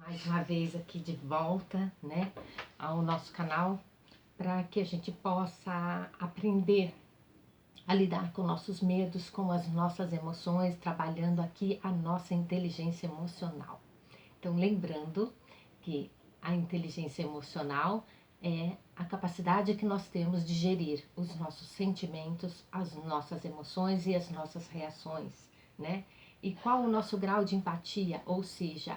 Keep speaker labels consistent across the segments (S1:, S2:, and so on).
S1: Mais uma vez aqui de volta, né, ao nosso canal, para que a gente possa aprender a lidar com nossos medos, com as nossas emoções, trabalhando aqui a nossa inteligência emocional. Então, lembrando que a inteligência emocional é a capacidade que nós temos de gerir os nossos sentimentos, as nossas emoções e as nossas reações, né? E qual o nosso grau de empatia, ou seja,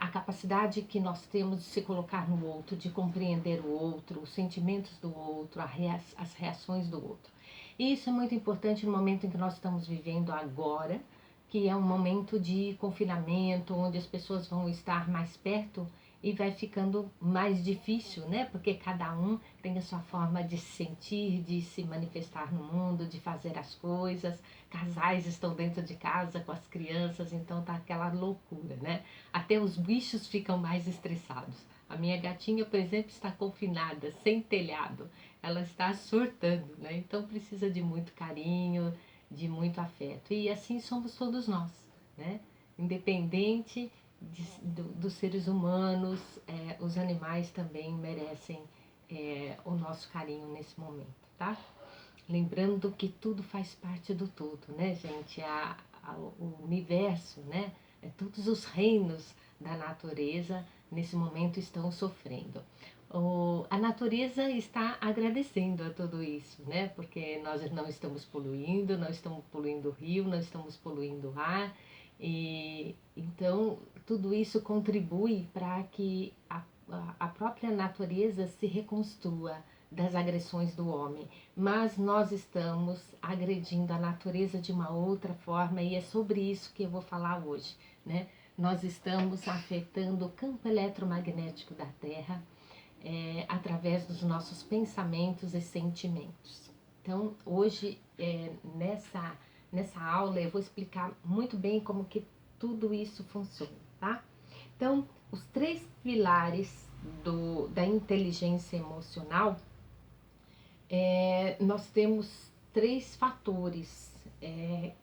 S1: a capacidade que nós temos de se colocar no outro, de compreender o outro, os sentimentos do outro, as reações do outro. E isso é muito importante no momento em que nós estamos vivendo agora, que é um momento de confinamento, onde as pessoas vão estar mais perto e vai ficando mais difícil, né? Porque cada um tem a sua forma de se sentir, de se manifestar no mundo, de fazer as coisas. Casais estão dentro de casa com as crianças, então tá aquela loucura, né? Até os bichos ficam mais estressados. A minha gatinha, por exemplo, está confinada, sem telhado. Ela está surtando, né? Então precisa de muito carinho, de muito afeto. E assim somos todos nós, né? Independente dos seres humanos, os animais também merecem o nosso carinho nesse momento, tá? Lembrando que tudo faz parte do todo, né, gente? O universo, né? Todos os reinos da natureza nesse momento estão sofrendo. A natureza está agradecendo a tudo isso, né? Porque nós não estamos poluindo, não estamos poluindo o rio, não estamos poluindo o ar. E então tudo isso contribui para que a própria natureza se reconstrua das agressões do homem, mas nós estamos agredindo a natureza de uma outra forma e é sobre isso que eu vou falar hoje, né? Nós estamos afetando o campo eletromagnético da Terra através dos nossos pensamentos e sentimentos. Então, hoje, nessa aula, eu vou explicar muito bem como que tudo isso funciona, tá? Então, os três pilares da inteligência emocional, nós temos três fatores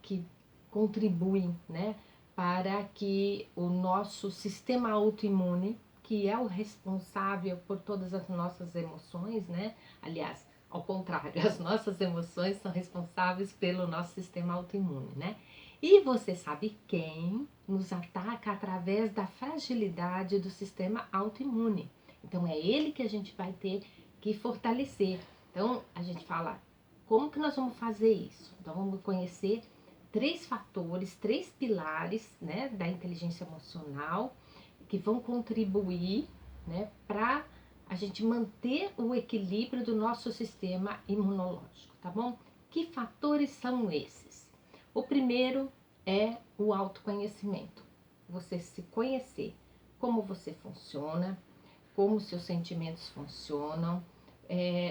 S1: que contribuem, né, para que o nosso sistema autoimune, que é o responsável por todas as nossas emoções, né? Aliás, ao contrário, as nossas emoções são responsáveis pelo nosso sistema autoimune, né? E você sabe quem nos ataca através da fragilidade do sistema autoimune. Então é ele que a gente vai ter que fortalecer. Então a gente fala, como que nós vamos fazer isso? Então vamos conhecer três fatores, três pilares, né, da inteligência emocional que vão contribuir, né, para a gente manter o equilíbrio do nosso sistema imunológico, tá bom? Que fatores são esses? O primeiro é o autoconhecimento. Você se conhecer, como você funciona, como seus sentimentos funcionam,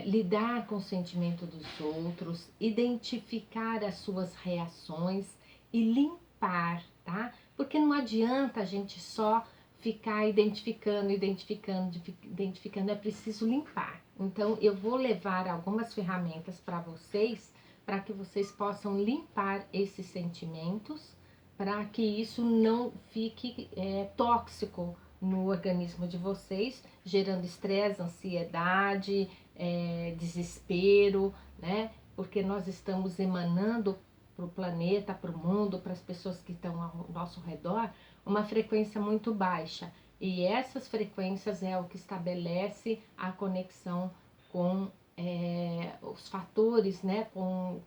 S1: lidar com o sentimento dos outros, identificar as suas reações e limpar, tá? Porque não adianta a gente só ficar identificando, é preciso limpar. Então, eu vou levar algumas ferramentas para vocês, para que vocês possam limpar esses sentimentos, para que isso não fique tóxico no organismo de vocês, gerando estresse, ansiedade, desespero, né? Porque nós estamos emanando para o planeta, para o mundo, para as pessoas que estão ao nosso redor, uma frequência muito baixa. E essas frequências é o que estabelece a conexão com os fatores, né? Com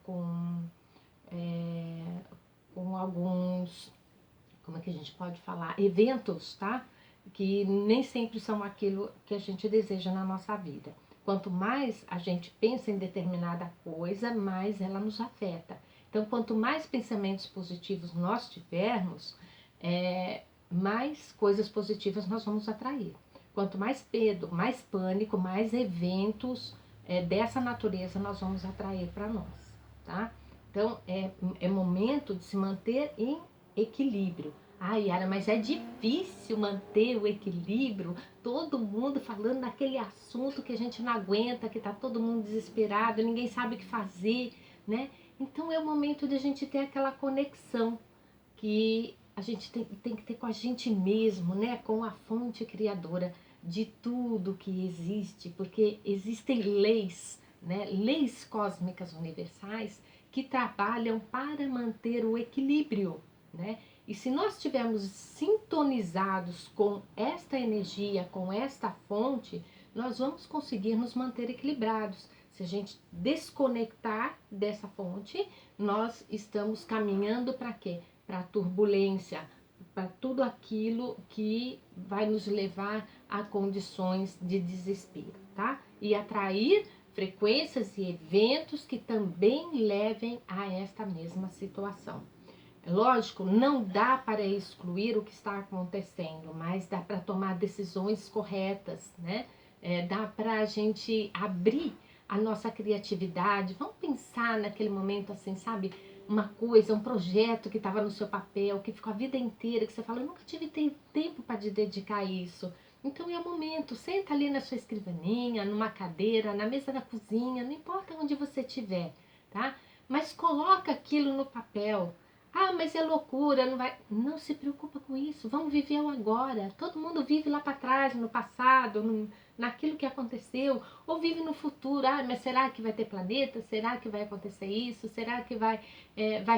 S1: alguns, como é que a gente pode falar? Eventos, tá? Que nem sempre são aquilo que a gente deseja na nossa vida. Quanto mais a gente pensa em determinada coisa, mais ela nos afeta. Então, quanto mais pensamentos positivos nós tivermos, mais coisas positivas nós vamos atrair. Quanto mais medo, mais pânico, mais eventos dessa natureza nós vamos atrair para nós, tá? Então, é momento de se manter em equilíbrio. Ai, Yara, mas é difícil manter o equilíbrio, todo mundo falando naquele assunto que a gente não aguenta, que tá todo mundo desesperado, ninguém sabe o que fazer, né? Então é o momento de a gente ter aquela conexão que a gente tem que ter com a gente mesmo, né? Com a fonte criadora de tudo que existe, porque existem leis, né? Leis cósmicas universais que trabalham para manter o equilíbrio, né? E se nós estivermos sintonizados com esta energia, com esta fonte, nós vamos conseguir nos manter equilibrados. Se a gente desconectar dessa fonte, nós estamos caminhando para quê? Para a turbulência, para tudo aquilo que vai nos levar a condições de desespero, tá? E atrair frequências e eventos que também levem a esta mesma situação. Lógico, não dá para excluir o que está acontecendo, mas dá para tomar decisões corretas, né? Dá para a gente abrir a nossa criatividade. Vamos pensar naquele momento assim, sabe? Uma coisa, um projeto que estava no seu papel, que ficou a vida inteira, que você fala, eu nunca tive tempo para dedicar a isso. Então é o momento, senta ali na sua escrivaninha, numa cadeira, na mesa da cozinha, não importa onde você estiver, tá? Mas coloca aquilo no papel. Ah, mas é loucura, não vai. Não se preocupa com isso. Vamos viver o agora. Todo mundo vive lá para trás, no passado, naquilo que aconteceu, ou vive no futuro. Ah, mas será que vai ter planeta? Será que vai acontecer isso? Será que vai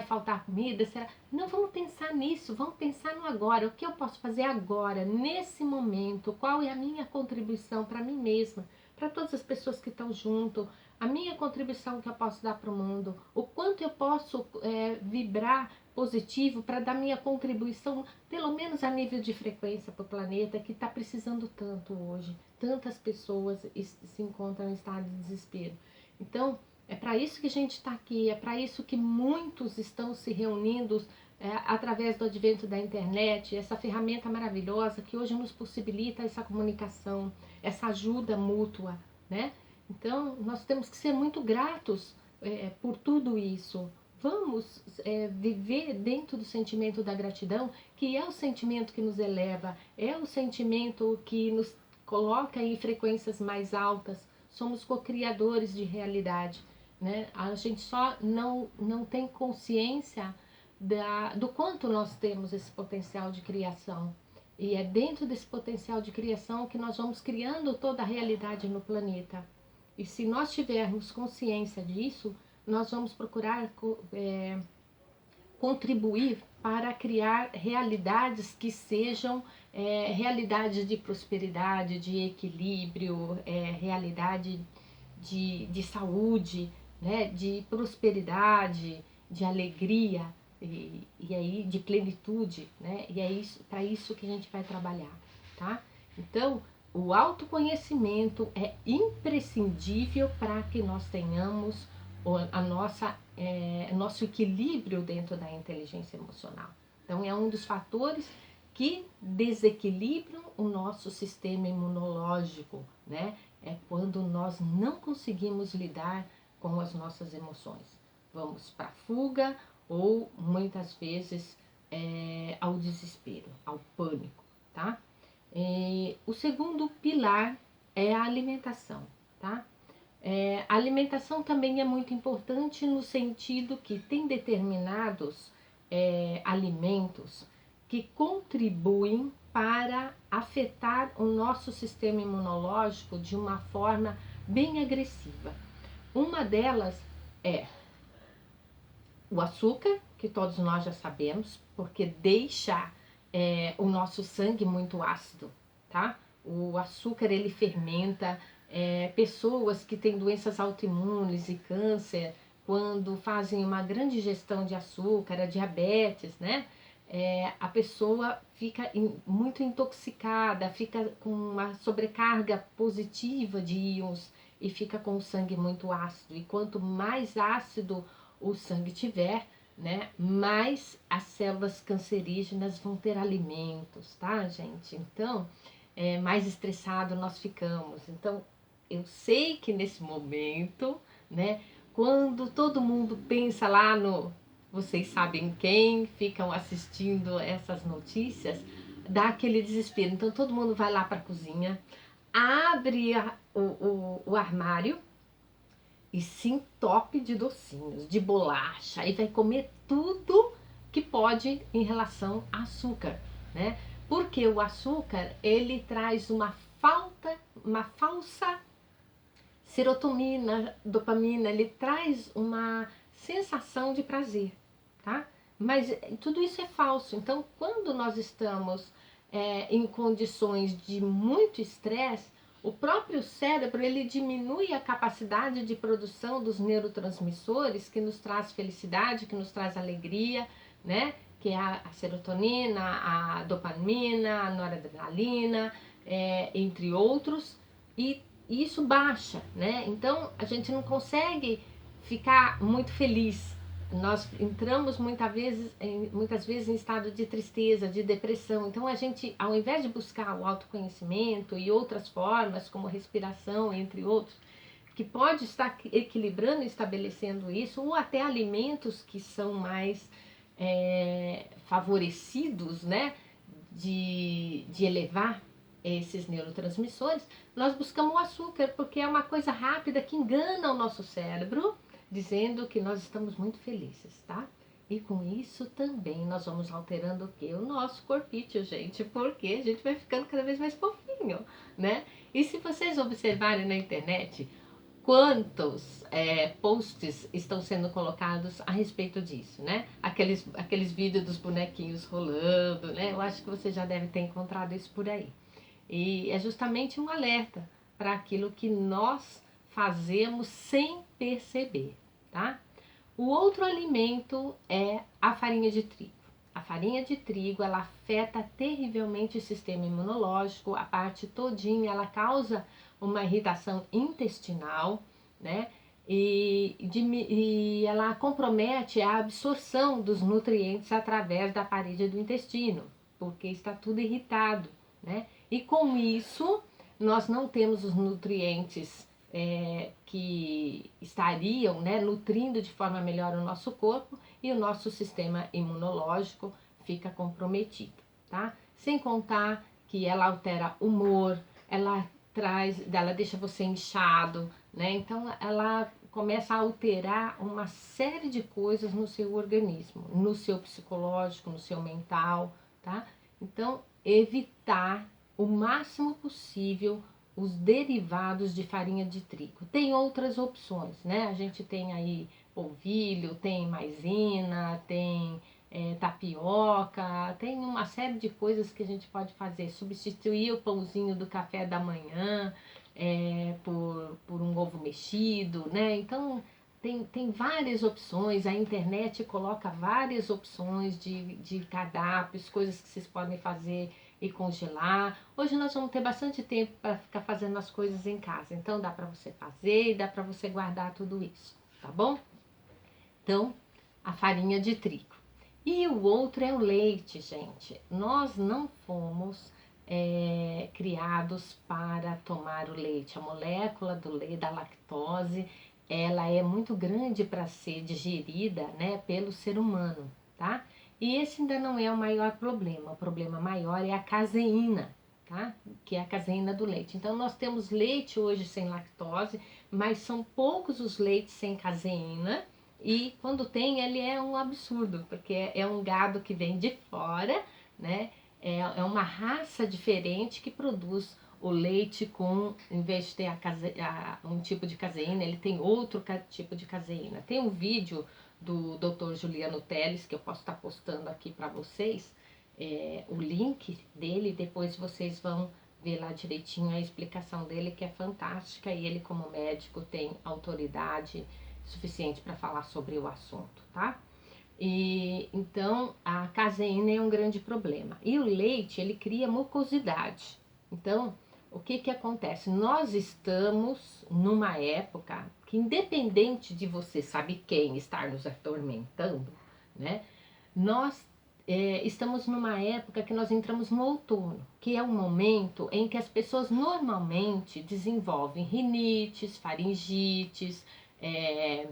S1: faltar comida? Será? Não, vamos pensar nisso. Vamos pensar no agora. O que eu posso fazer agora, nesse momento? Qual é a minha contribuição para mim mesma, para todas as pessoas que estão junto? A minha contribuição que eu posso dar para o mundo, o quanto eu posso vibrar positivo para dar minha contribuição, pelo menos a nível de frequência para o planeta, que está precisando tanto hoje. Tantas pessoas se encontram em estado de desespero. Então, é para isso que a gente está aqui, é para isso que muitos estão se reunindo através do advento da internet, essa ferramenta maravilhosa que hoje nos possibilita essa comunicação, essa ajuda mútua, né? Então, nós temos que ser muito gratos por tudo isso. Vamos viver dentro do sentimento da gratidão, que é o sentimento que nos eleva, é o sentimento que nos coloca em frequências mais altas. Somos co-criadores de realidade, né? A gente só não tem consciência do quanto nós temos esse potencial de criação. E é dentro desse potencial de criação que nós vamos criando toda a realidade no planeta. E se nós tivermos consciência disso, nós vamos procurar contribuir para criar realidades que sejam realidades de prosperidade, de equilíbrio, realidade de saúde, né, de prosperidade, de alegria e aí de plenitude, né? E é para isso que a gente vai trabalhar, tá? Então, o autoconhecimento é imprescindível para que nós tenhamos nosso equilíbrio dentro da inteligência emocional. Então, é um dos fatores que desequilibram o nosso sistema imunológico, né? É quando nós não conseguimos lidar com as nossas emoções. Vamos para a fuga ou muitas vezes ao desespero, ao pânico, tá? O segundo pilar é a alimentação, tá? A alimentação também é muito importante no sentido que tem determinados alimentos que contribuem para afetar o nosso sistema imunológico de uma forma bem agressiva. Uma delas é o açúcar, que todos nós já sabemos, porque deixa o nosso sangue muito ácido, tá? O açúcar, ele fermenta. Pessoas que têm doenças autoimunes e câncer, quando fazem uma grande ingestão de açúcar, a diabetes, né? A pessoa fica muito intoxicada, fica com uma sobrecarga positiva de íons e fica com o sangue muito ácido. E quanto mais ácido o sangue tiver, né, mais as células cancerígenas vão ter alimentos, tá, gente? Então, mais estressado nós ficamos. Então, eu sei que nesse momento, né, quando todo mundo pensa lá no vocês sabem quem, ficam assistindo essas notícias, dá aquele desespero. Então todo mundo vai lá para a cozinha, abre o armário e se entope de docinhos, de bolacha, e vai comer tudo que pode em relação ao açúcar, né? Porque o açúcar, ele traz uma falsa serotonina, dopamina, ele traz uma sensação de prazer, tá? Mas tudo isso é falso. Então, quando nós estamos em condições de muito estresse, o próprio cérebro ele diminui a capacidade de produção dos neurotransmissores que nos traz felicidade, que nos traz alegria, né? Que é a serotonina, a dopamina, a noradrenalina, entre outros, e isso baixa, né? Então a gente não consegue ficar muito feliz. Nós entramos muitas vezes em estado de tristeza, de depressão. Então a gente, ao invés de buscar o autoconhecimento e outras formas, como respiração, entre outros, que pode estar equilibrando e estabelecendo isso, ou até alimentos que são mais favorecidos, né, de elevar esses neurotransmissores, nós buscamos o açúcar, porque é uma coisa rápida que engana o nosso cérebro, dizendo que nós estamos muito felizes, tá? E com isso também nós vamos alterando o quê? O nosso corpício, gente, porque a gente vai ficando cada vez mais fofinho, né? E se vocês observarem na internet, quantos posts estão sendo colocados a respeito disso, né? Aqueles vídeos dos bonequinhos rolando, né? Eu acho que você já deve ter encontrado isso por aí. E é justamente um alerta para aquilo que nós fazemos sem perceber, tá? O outro alimento é a farinha de trigo. A farinha de trigo, ela afeta terrivelmente o sistema imunológico, a parte todinha, ela causa uma irritação intestinal, né? E ela compromete a absorção dos nutrientes através da parede do intestino, porque está tudo irritado, né? E com isso, nós não temos os nutrientes que estariam, né, nutrindo de forma melhor o nosso corpo, e o nosso sistema imunológico fica comprometido, tá? Sem contar que ela altera o humor, ela deixa você inchado, né? Então ela começa a alterar uma série de coisas no seu organismo, no seu psicológico, no seu mental, tá? Então, evitar o máximo possível os derivados de farinha de trigo. Tem outras opções, né? A gente tem aí polvilho, tem maisena, tem tapioca, tem uma série de coisas que a gente pode fazer. Substituir o pãozinho do café da manhã por um ovo mexido, né? Então, tem várias opções, a internet coloca várias opções de cardápios, coisas que vocês podem fazer e congelar. Hoje nós vamos ter bastante tempo para ficar fazendo as coisas em casa, então dá para você fazer e dá para você guardar tudo isso, tá bom? Então, a farinha de trigo. E o outro é o leite, gente. Nós não fomos criados para tomar o leite. A molécula do leite, da lactose, ela é muito grande para ser digerida, né, pelo ser humano, tá? E esse ainda não é o maior problema. O problema maior é a caseína, tá? Que é a caseína do leite. Então, nós temos leite hoje sem lactose, mas são poucos os leites sem caseína. E quando tem, ele é um absurdo, porque é um gado que vem de fora, né? É uma raça diferente que produz o leite com, em vez de ter um tipo de caseína, ele tem outro tipo de caseína. Tem um vídeo do Dr. Juliano Teles, que eu posso estar postando aqui para vocês, o link dele, depois vocês vão ver lá direitinho a explicação dele, que é fantástica, e ele como médico tem autoridade suficiente para falar sobre o assunto, tá? E então a caseína é um grande problema. E o leite, ele cria mucosidade. Então, o que que acontece? Nós estamos numa época que, independente de você sabe quem estar nos atormentando, né? Nós estamos numa época que nós entramos no outono, que é um momento em que as pessoas normalmente desenvolvem rinites, faringites, é,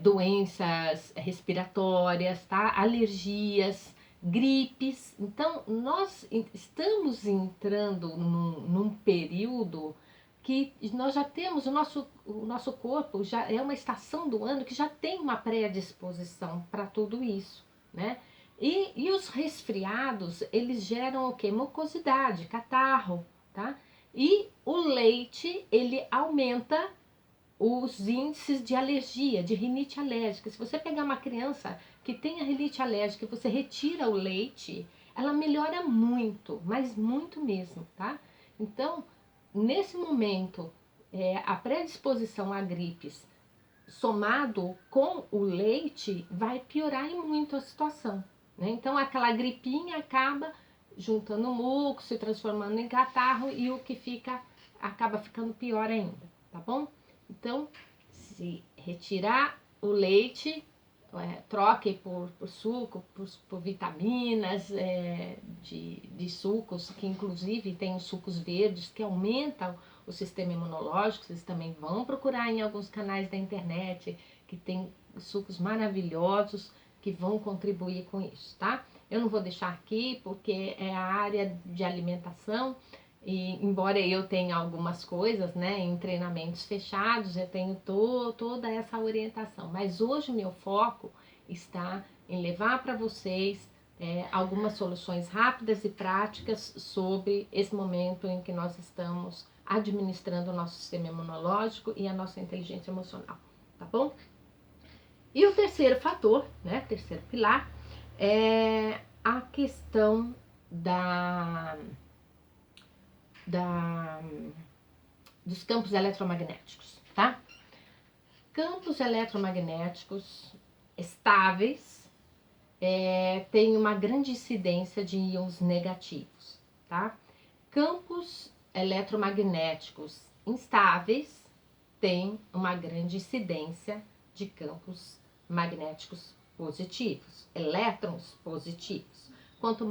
S1: doenças respiratórias, tá? Alergias, gripes. Então, nós estamos entrando num período que nós já temos, o nosso corpo já é uma estação do ano que já tem uma predisposição para tudo isso, né? E os resfriados, eles geram o quê? Mucosidade, catarro, tá? E o leite, ele aumenta os índices de alergia, de rinite alérgica. Se você pegar uma criança que tenha rinite alérgica e você retira o leite, ela melhora muito, mas muito mesmo, tá? Então, nesse momento, a predisposição a gripes somado com o leite vai piorar em muito a situação, né? Então, aquela gripinha acaba juntando muco, se transformando em catarro e o que fica acaba ficando pior ainda, tá bom? Então, se retirar o leite, troque por suco, por vitaminas, de sucos, que inclusive tem os sucos verdes que aumentam o sistema imunológico. Vocês também vão procurar em alguns canais da internet que tem sucos maravilhosos que vão contribuir com isso, tá? Eu não vou deixar aqui porque é a área de alimentação. E embora eu tenha algumas coisas, né, em treinamentos fechados, eu tenho toda essa orientação. Mas hoje o meu foco está em levar para vocês algumas soluções rápidas e práticas sobre esse momento em que nós estamos administrando o nosso sistema imunológico e a nossa inteligência emocional, tá bom? E o terceiro fator, né, terceiro pilar, é a questão da dos campos eletromagnéticos, tá? Campos eletromagnéticos estáveis têm uma grande incidência de íons negativos, tá? Campos eletromagnéticos instáveis têm uma grande incidência de campos magnéticos positivos, elétrons positivos. Quanto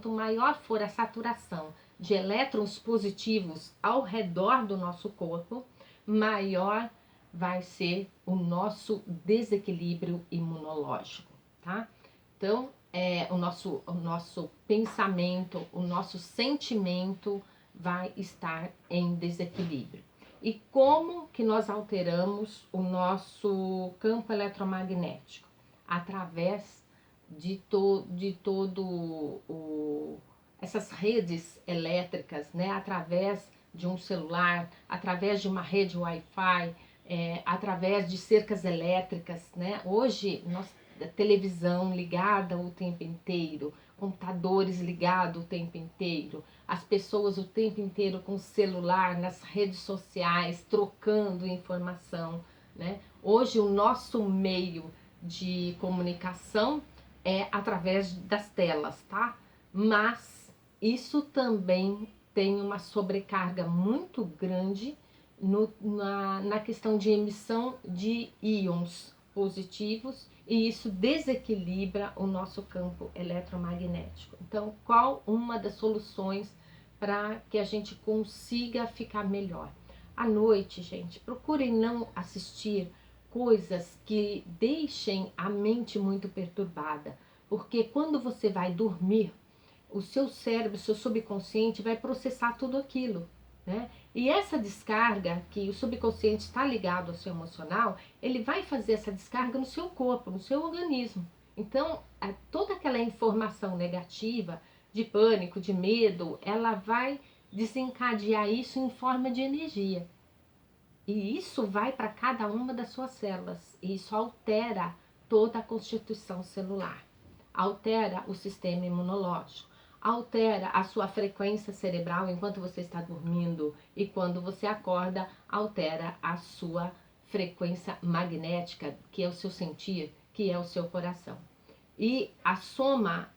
S1: maior for a saturação de elétrons positivos ao redor do nosso corpo, maior vai ser o nosso desequilíbrio imunológico, tá? Então, o nosso pensamento, o nosso sentimento vai estar em desequilíbrio. E como que nós alteramos o nosso campo eletromagnético? Através de todo essas redes elétricas, né? Através de um celular, através de uma rede Wi-Fi, através de cercas elétricas, né? Hoje, televisão ligada o tempo inteiro, computadores ligados o tempo inteiro, as pessoas o tempo inteiro com o celular, nas redes sociais, trocando informação, né? Hoje o nosso meio de comunicação é através das telas, tá? Mas isso também tem uma sobrecarga muito grande na questão de emissão de íons positivos, e isso desequilibra o nosso campo eletromagnético. Então, qual uma das soluções para que a gente consiga ficar melhor? À noite, gente, procurem não assistir coisas que deixem a mente muito perturbada, porque quando você vai dormir, o seu cérebro, o seu subconsciente vai processar tudo aquilo, né? E essa descarga, que o subconsciente está ligado ao seu emocional, ele vai fazer essa descarga no seu corpo, no seu organismo. Então, toda aquela informação negativa, de pânico, de medo, ela vai desencadear isso em forma de energia. E isso vai para cada uma das suas células. E isso altera toda a constituição celular, altera o sistema imunológico, altera a sua frequência cerebral enquanto você está dormindo, e quando você acorda, altera a sua frequência magnética, que é o seu sentir, que é o seu coração. E a soma,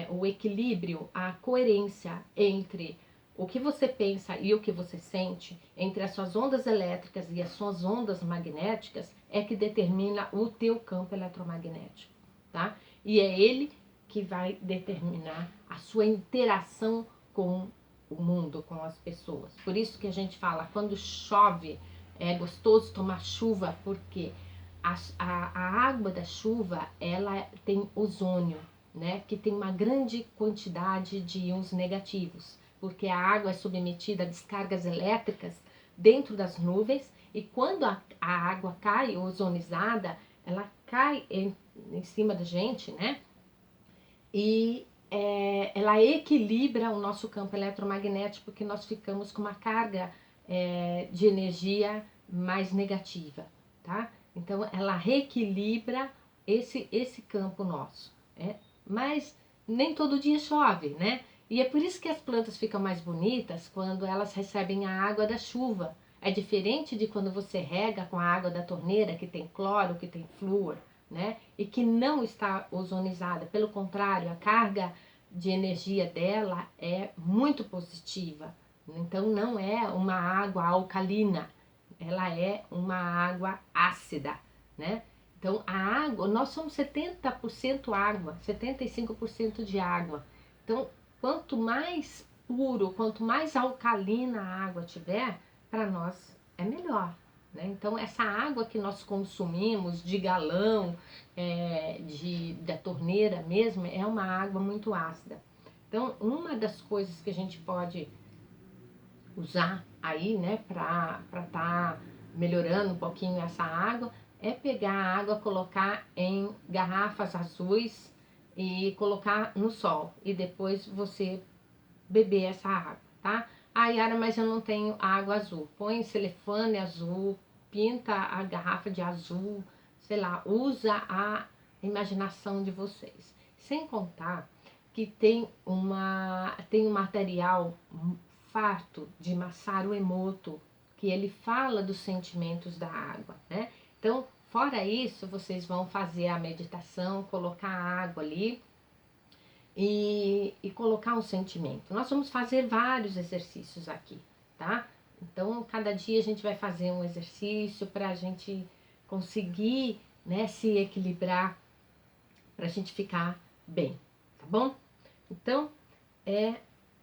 S1: o equilíbrio, a coerência entre o que você pensa e o que você sente, entre as suas ondas elétricas e as suas ondas magnéticas, é que determina o teu campo eletromagnético, tá? E é ele que vai determinar a sua interação com o mundo, com as pessoas. Por isso que a gente fala, quando chove, é gostoso tomar chuva, porque a água da chuva, ela tem ozônio, né? Que tem uma grande quantidade de íons negativos, porque a água é submetida a descargas elétricas dentro das nuvens, e quando a água cai ozonizada, ela cai em cima da gente, né? E ela equilibra o nosso campo eletromagnético, porque nós ficamos com uma carga de energia mais negativa, tá? Então, ela reequilibra esse campo nosso, né? Mas nem todo dia chove, né? E é por isso que as plantas ficam mais bonitas quando elas recebem a água da chuva. É diferente de quando você rega com a água da torneira, que tem cloro, que tem flúor, né? E que não está ozonizada. Pelo contrário, a carga de energia dela é muito positiva. Então não é uma água alcalina, ela é uma água ácida, né? Então a água, nós somos 70% água, 75% de água. Então, quanto mais puro, quanto mais alcalina a água tiver, para nós é melhor. Né? Então, essa água que nós consumimos de galão, da torneira mesmo, é uma água muito ácida. Então, uma das coisas que a gente pode usar aí, né, para tá melhorando um pouquinho essa água, é pegar a água, colocar em garrafas azuis e colocar no sol. E depois você beber essa água, tá? Ah, Yara, mas eu não tenho água azul. Põe celofane azul, pinta a garrafa de azul, sei lá, usa a imaginação de vocês. Sem contar que tem um material farto de Masaru Emoto, que ele fala dos sentimentos da água, né? Então, fora isso, vocês vão fazer a meditação, colocar a água ali, e colocar um sentimento. Nós vamos fazer vários exercícios aqui, tá? Então, cada dia a gente vai fazer um exercício para a gente conseguir, né, se equilibrar, para a gente ficar bem, tá bom? Então, é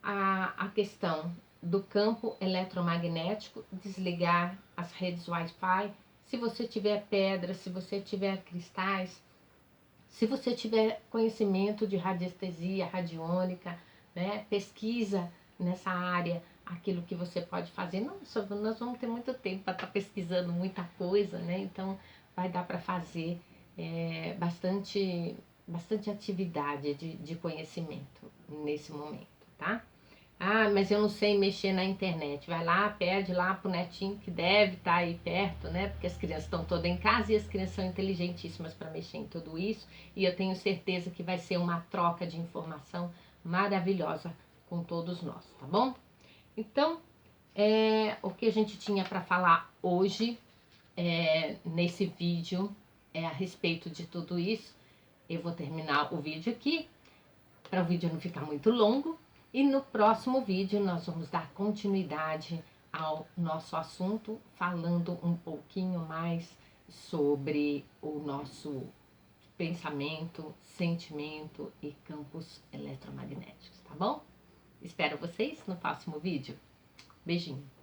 S1: a questão do campo eletromagnético, desligar as redes Wi-Fi. Se você tiver pedra, se você tiver cristais, se você tiver conhecimento de radiestesia radiônica, né, pesquisa nessa área aquilo que você pode fazer. Nossa, nós vamos ter muito tempo para estar pesquisando muita coisa, né? Então vai dar para fazer bastante atividade de conhecimento nesse momento, tá? Ah, mas eu não sei mexer na internet. Vai lá, pede lá pro netinho que deve estar aí perto, né? Porque as crianças estão todas em casa e as crianças são inteligentíssimas para mexer em tudo isso. E eu tenho certeza que vai ser uma troca de informação maravilhosa com todos nós, tá bom? Então, o que a gente tinha para falar hoje nesse vídeo a respeito de tudo isso. Eu vou terminar o vídeo aqui, para o vídeo não ficar muito longo. E no próximo vídeo nós vamos dar continuidade ao nosso assunto, falando um pouquinho mais sobre o nosso pensamento, sentimento e campos eletromagnéticos, tá bom? Espero vocês no próximo vídeo. Beijinho!